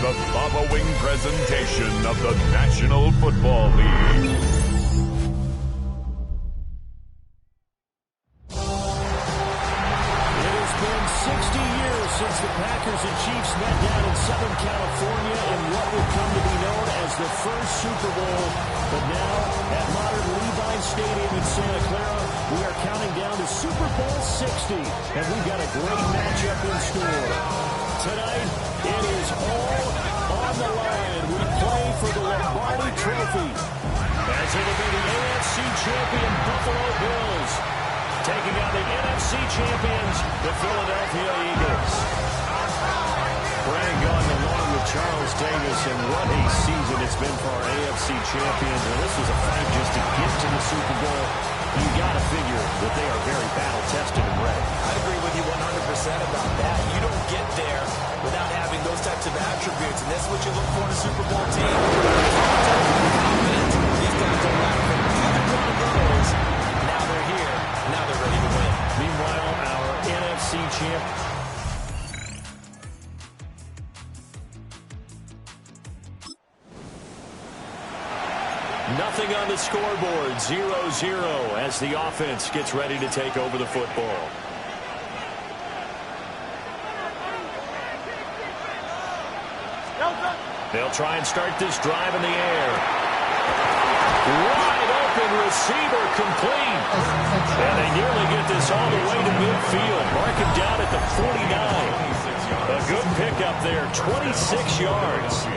the following presentation of the National Football League. It has been 60 years since the Packers and Chiefs met down in Southern California in what would come to be known as the first Super Bowl. But now, at modern Levi Stadium in Santa Clara, we are counting down to Super Bowl 60, and we've got a great matchup in store. Tonight, it is all on the line. We play for the Lombardi Trophy, as it'll be the AFC champion Buffalo Bills taking on the NFC champions, the Philadelphia Eagles. Brian Gordon along with Charles Davis, and what a season it's been for our AFC champions. And this was a fight just to get to the Super Bowl. You got to figure that they are very battle-tested and ready. I agree with you 100% about that. You don't get there without having those types of attributes, and that's what you look for in a Super Bowl team. Confident. These guys don't lack for either one of those. Now they're here. Now they're ready to win. Meanwhile, our NFC champ. Nothing on the scoreboard, 0-0 as the offense gets ready to take over the football. They'll try and start this drive in the air. Wide open receiver complete. And they nearly get this all the way to midfield. Mark him down at the 49. A good pickup there, 26 yards.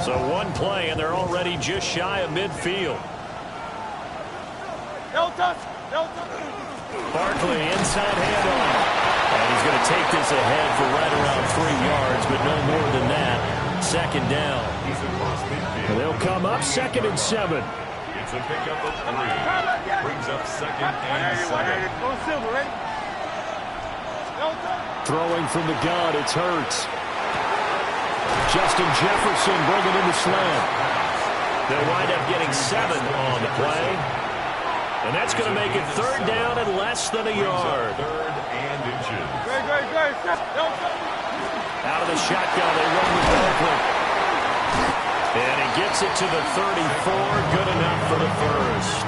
So one play, and they're already just shy of midfield. Barkley inside handoff. And he's going to take this ahead for right around 3 yards, but no more than that. Second down. And they'll come up 2nd and 7. It's a pickup of 3. Brings up 2nd and 7. Throwing from the gun, it's Hurts. Justin Jefferson bringing in the slant. They'll wind up getting 7 on the play. And that's going to make it 3rd down and less than a yard. 3rd and inches. Out of the shotgun, they run with Barkley. And he gets it to the 34. Good enough for the first.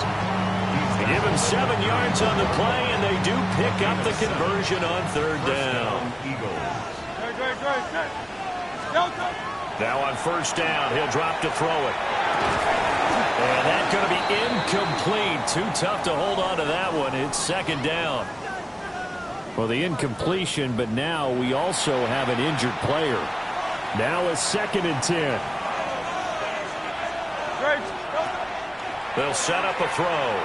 Give him 7 yards on the play, and they do pick up the conversion on 3rd down. Now on 1st down, he'll drop to throw it. And that's going to be incomplete. Too tough to hold on to that one. It's 2nd down. Well, the incompletion, but now we also have an injured player. Now a 2nd and 10. They'll set up a throw.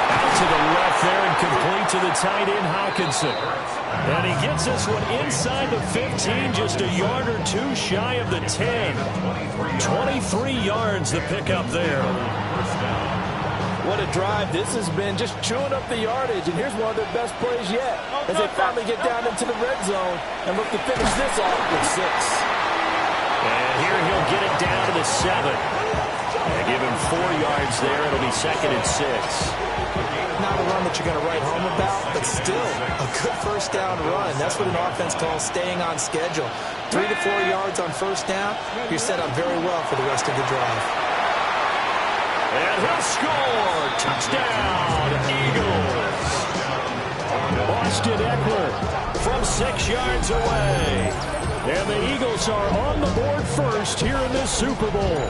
Out to the left there and complete to the tight end, Hawkinson. And he gets this one inside the 15, just a yard or 2 shy of the 10. 23 yards the pickup there. What a drive this has been, just chewing up the yardage. And here's one of their best plays yet, as they finally get down into the red zone and look to finish this off with 6. And here he'll get it down to the 7. And give him 4 yards there. It'll be 2nd and 6. Not a run that you're going to write home about, but still a good 1st down run. That's what an offense calls staying on schedule. 3 to 4 yards on 1st down, you're set up very well for the rest of the drive. And he'll score! Touchdown, Eagles! Austin Eckler from 6 yards away. And the Eagles are on the board first here in this Super Bowl.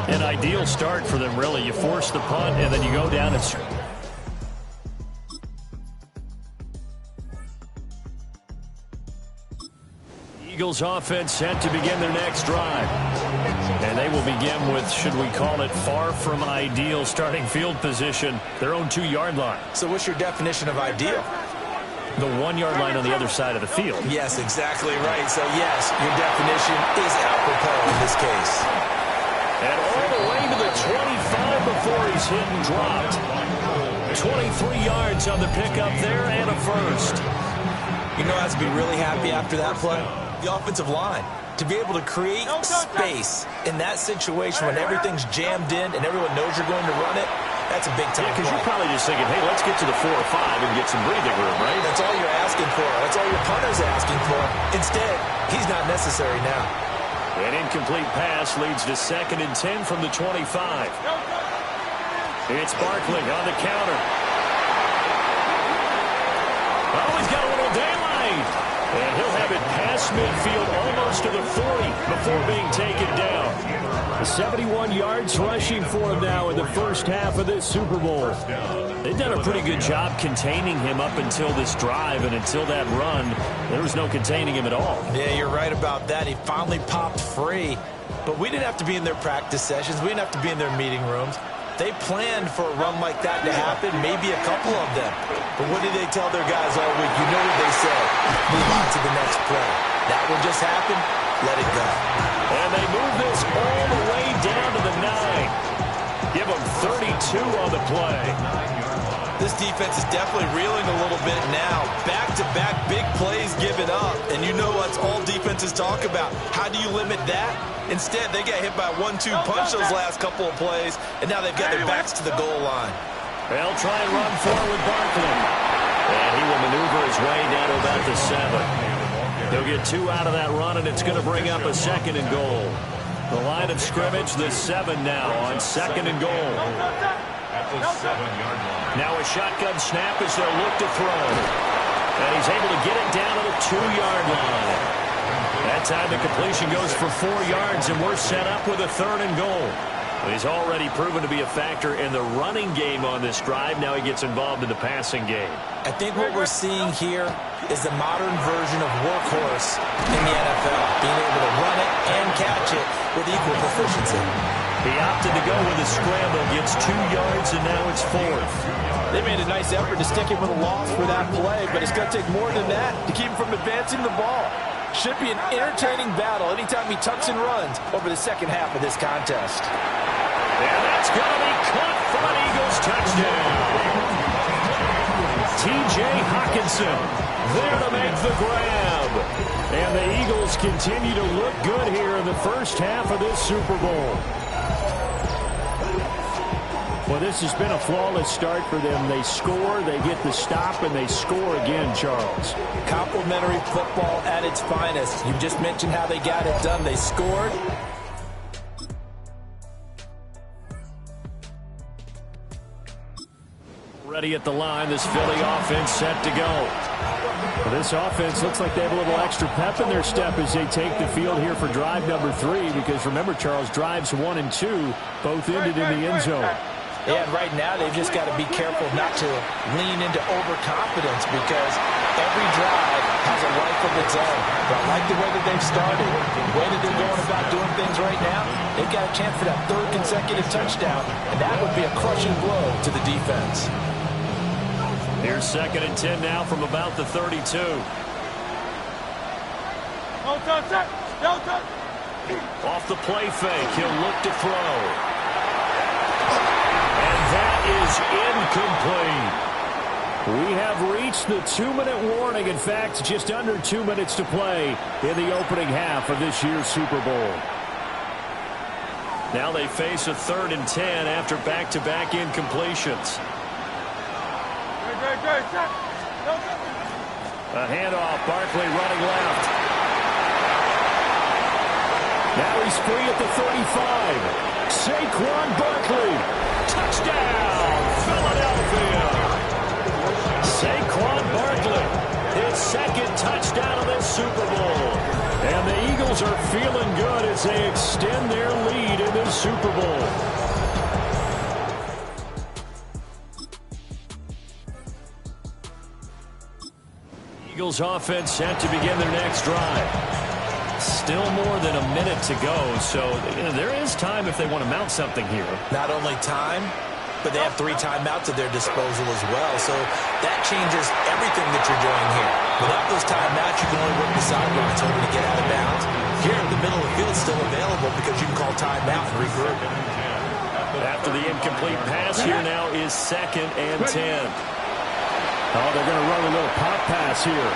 An ideal start for them, really. You force the punt, and then you go down and... Eagles offense set to begin their next drive. And they will begin with, should we call it, far from ideal starting field position, their own 2-yard line. So what's your definition of ideal? The 1-yard line on the other side of the field. Yes, exactly right. So yes, your definition is apropos in this case. And all the way to the 25 before he's hit and dropped. 23 yards on the pickup there and a first. You know, I have to be really happy after that play. The offensive line. to be able to create space in that situation when everything's jammed in and everyone knows you're going to run it, that's a big time because play. you're probably just thinking, hey, let's get to the 4 or 5 and get some breathing room, right? That's all you're asking for. That's all your punter's asking for. Instead, he's not necessary now. An incomplete pass leads to 2nd and 10 from the 25. It's Barkley on the counter. Oh, he's got a little daylight. And he'll have it past midfield almost to the 40 before being taken down. 71 yards rushing for him now in the first half of this Super Bowl. They've done a pretty good job containing him up until this drive, and until that run, there was no containing him at all. Yeah, you're right about that. He finally popped free. But we didn't have to be in their practice sessions. We didn't have to be in their meeting rooms. They planned for a run like that to happen, maybe a couple of them. But what did they tell their guys all week? You know what they said. Move on to the next play. That one just happened. Let it go. And they move this all the way down to the 9. Give them 32 on the play. This defense is definitely reeling a little bit now. Back-to-back big plays given up. And you know what all defenses talk about. How do you limit that? Instead, they got hit by a 1-2 punch those last couple of plays, and now they've got their backs to the goal line. They'll try and run forward with Barkley. And he will maneuver his way down to about the 7. He'll get 2 out of that run, and it's going to bring up a 2nd and goal. The line of scrimmage, the 7 now on 2nd and goal. At the 7-yard line. Now a shotgun snap as they'll look to throw. And he's able to get it down to the 2-yard line. That time the completion goes for 4 yards, and we're set up with a 3rd and goal. He's already proven to be a factor in the running game on this drive. Now he gets involved in the passing game. I think what we're seeing here is the modern version of workhorse in the NFL, being able to run it and catch it with equal proficiency. He opted to go with a scramble, gets 2 yards, and now it's 4th. They made a nice effort to stick him with a loss for that play, but it's going to take more than that to keep him from advancing the ball. Should be an entertaining battle anytime he tucks and runs over the second half of this contest. And that's going to be caught for an Eagles touchdown. T.J. Hockenson there to make the grab. And the Eagles continue to look good here in the first half of this Super Bowl. Well, this has been a flawless start for them. They score, they get the stop, and they score again, Charles. Complimentary football at its finest. You just mentioned how they got it done. They scored. Ready at the line, this Philly offense set to go. Well, this offense looks like they have a little extra pep in their step as they take the field here for drive number 3, because remember, Charles, drives 1 and 2 both ended in the end zone. Yeah, right now they've just got to be careful not to lean into overconfidence, because every drive has a life of its own. But I like the way that they've started, the way that they're going about doing things right now. They've got a chance for that 3rd consecutive touchdown, and that would be a crushing blow to the defense. Here's 2nd and 10 now from about the 32. Off the play fake, he'll look to throw. That is incomplete. We have reached the 2-minute warning. In fact, just under 2 minutes to play in the opening half of this year's Super Bowl. Now they face a 3rd and 10 after back-to-back incompletions. A handoff, Barkley running left. Now he's free at the 35. Saquon Barkley. Touchdown, Philadelphia. Saquon Barkley, his 2nd touchdown of this Super Bowl. And the Eagles are feeling good as they extend their lead in this Super Bowl. Eagles offense set to begin their next drive. Still more than a minute to go, so there is time if they want to mount something here. Not only time, but they have 3 timeouts at their disposal as well, so that changes everything that you're doing here. Without those timeouts, you can only work the sidelines hoping to get out of bounds. Here in the middle of the field, it's still available because you can call timeout and regroup. After the incomplete pass, here now is 2nd and 10. Oh, they're going to run a little pop pass here.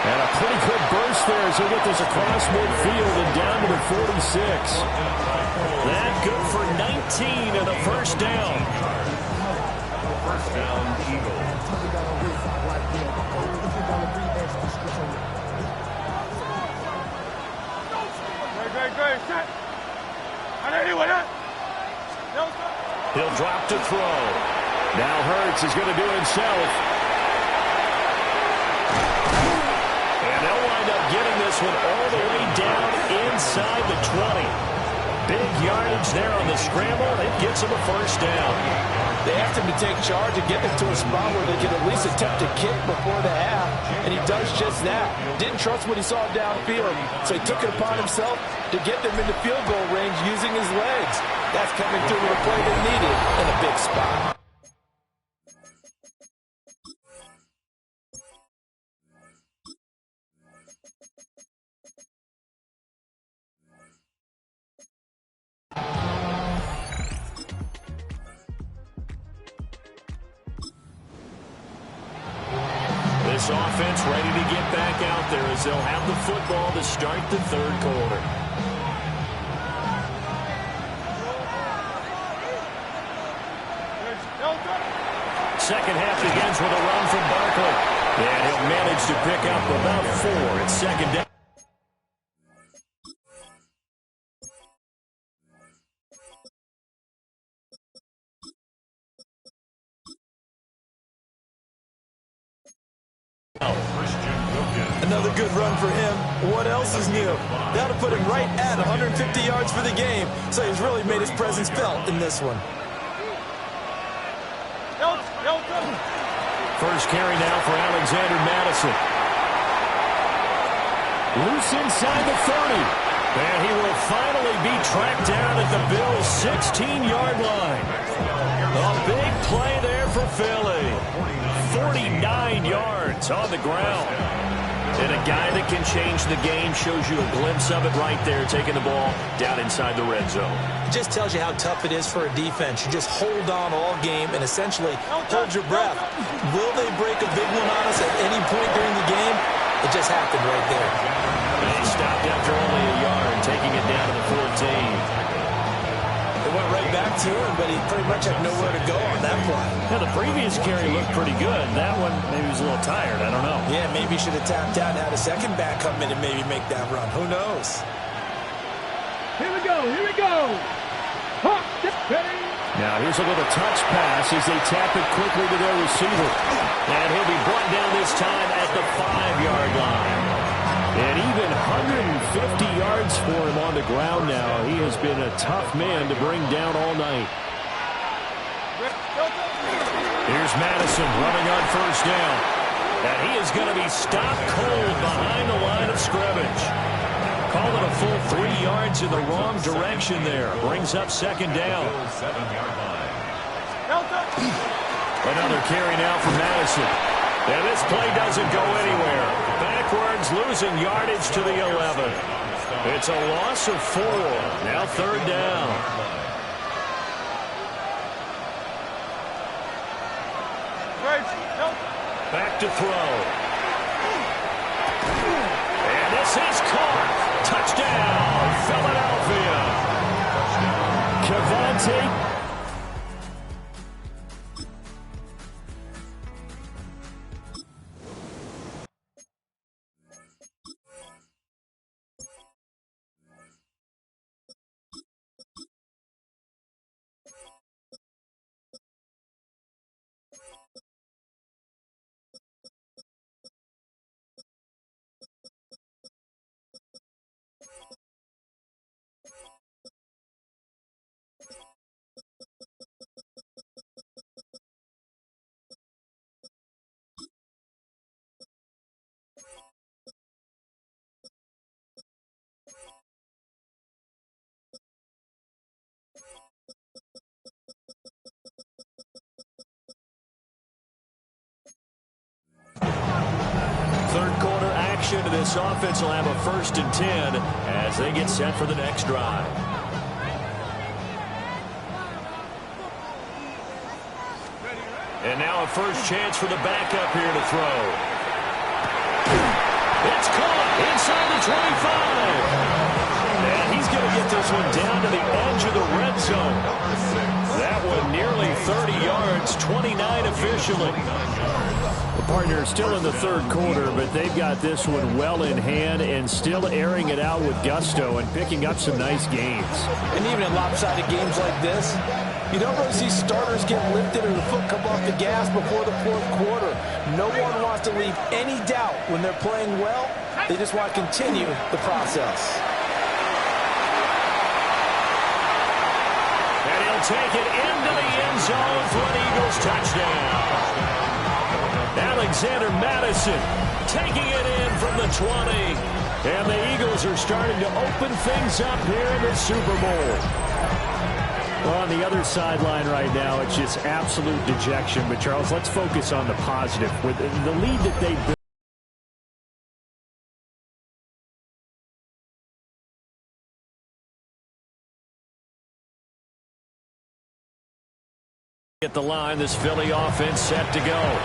And a pretty good burst there as he'll get this across midfield and down to the 46. That good for 19 and a first down. First down, Eagles. He'll drop to throw. Now Hurts is going to do it himself. And they'll wind up getting this one all the way down inside the 20. Big yardage there on the scramble. It gets him a first down. They asked him to take charge and get them to a spot where they could at least attempt to kick before the half, and he does just that. Didn't trust what he saw downfield, so he took it upon himself to get them into field goal range using his legs. That's coming through with a play they needed in a big spot. This offense ready to get back out there as they'll have the football to start the third quarter. Second half begins with a run from Barkley. And he'll manage to pick up about 4 at second down. Another good run for him. What else is new? That'll put him right at 150 yards for the game, so he's really made his presence felt in this one. First carry now for Alexander Madison. Loose inside the 30. And he will finally be tracked down at the Bills' 16-yard line. A big play there for Philly. 49 yards on the ground. And a guy that can change the game shows you a glimpse of it right there, taking the ball down inside the red zone. It just tells you how tough it is for a defense. You just hold on all game and essentially hold your breath. Will they break a big one on us at any point during the game? It just happened right there. And he stopped after only a yard, taking it down to the 14. It went right back to him, but he pretty much had nowhere to go on that play. Yeah, the previous carry looked pretty good. That one, maybe he was a little tired. I don't know. Yeah, maybe he should have tapped out and had a second back come in and maybe make that run. Who knows? Here we go. Here we go. Now here's a little touch pass as they tap it quickly to their receiver. And he'll be brought down this time at the 5-yard line. And even 150 yards for him on the ground now. He has been a tough man to bring down all night. Here's Madison running on first down. And he is going to be stopped cold behind the line of scrimmage. Call it a full 3 yards in the wrong direction there. Brings up second down. 7-yard line. Another carry now for Madison. And this play doesn't go anywhere. Backwards, losing yardage to the 11. It's a loss of 4. Now third down. Back to throw. And this is caught. Touchdown, Philadelphia. Cavante. Third quarter action. This offense will have a 1st and 10 as they get set for the next drive. And now a first chance for the backup here to throw. It's caught inside the 25. And he's going to get this one down to the edge of the red zone. That one nearly 30 yards, 29 officially. The partner still in the third quarter, but they've got this one well in hand and still airing it out with gusto and picking up some nice gains. And even in lopsided games like this, you don't really see starters get lifted or the foot come off the gas before the fourth quarter. No one wants to leave any doubt when they're playing well. They just want to continue the process. And he'll take it into the end zone for an Eagles touchdown. Alexander Madison taking it in from the 20. And the Eagles are starting to open things up here in the Super Bowl. Well, on the other sideline right now, it's just absolute dejection. But, Charles, let's focus on the positive. With the lead that they built. At the line, this Philly offense set to go.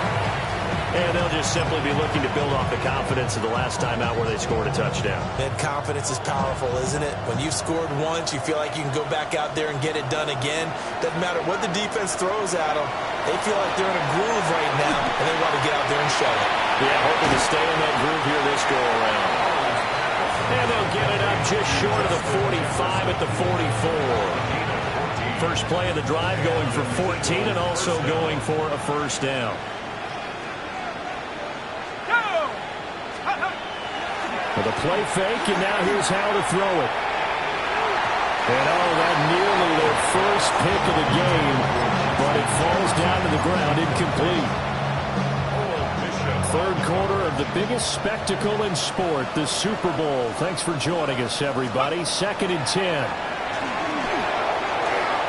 And they'll just simply be looking to build off the confidence of the last time out where they scored a touchdown. And confidence is powerful, isn't it? When you've scored once, you feel like you can go back out there and get it done again. Doesn't matter what the defense throws at them. They feel like they're in a groove right now, and they want to get out there and show it. Yeah, hoping to stay in that groove here this go-around. And they'll get it up just short of the 45 at the 44. First play of the drive going for 14 and also going for a first down. With a play fake, and now here's how to throw it. And oh, that nearly their first pick of the game, but it falls down to the ground incomplete. Third quarter of the biggest spectacle in sport, the Super Bowl. Thanks for joining us, everybody. 2nd and 10.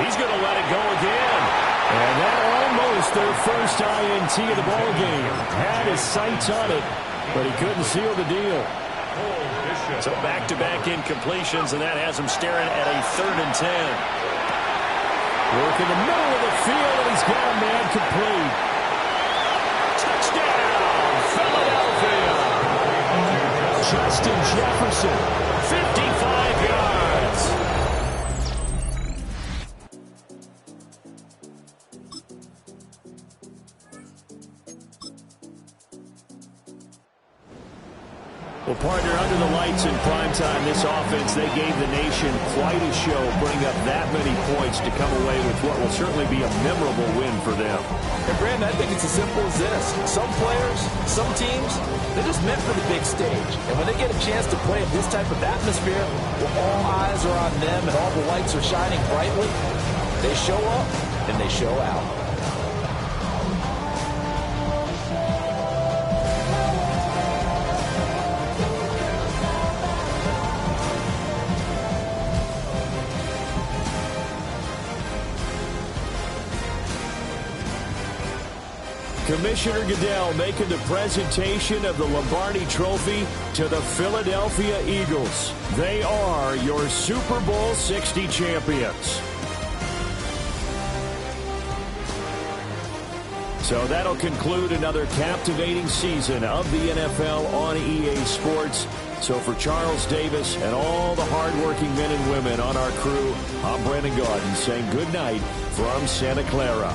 He's going to let it go again. And that almost their first INT of the ball game. Had his sights on it, but he couldn't seal the deal. So back-to-back incompletions, and that has him staring at a 3rd and 10. Work in the middle of the field, and he's got a man complete. Touchdown, Philadelphia. Justin Jefferson, 55 yards. Well, partner, under the lights in primetime, this offense, they gave the nation quite a show, putting up that many points to come away with what will certainly be a memorable win for them. And, Brandon, I think it's as simple as this. Some players, some teams, they're just meant for the big stage. And when they get a chance to play in this type of atmosphere, where all eyes are on them and all the lights are shining brightly, they show up and they show out. Commissioner Goodell making the presentation of the Lombardi Trophy to the Philadelphia Eagles. They are your Super Bowl 60 champions. So that'll conclude another captivating season of the NFL on EA Sports. So for Charles Davis and all the hardworking men and women on our crew, I'm Brandon Gaudin saying good night from Santa Clara.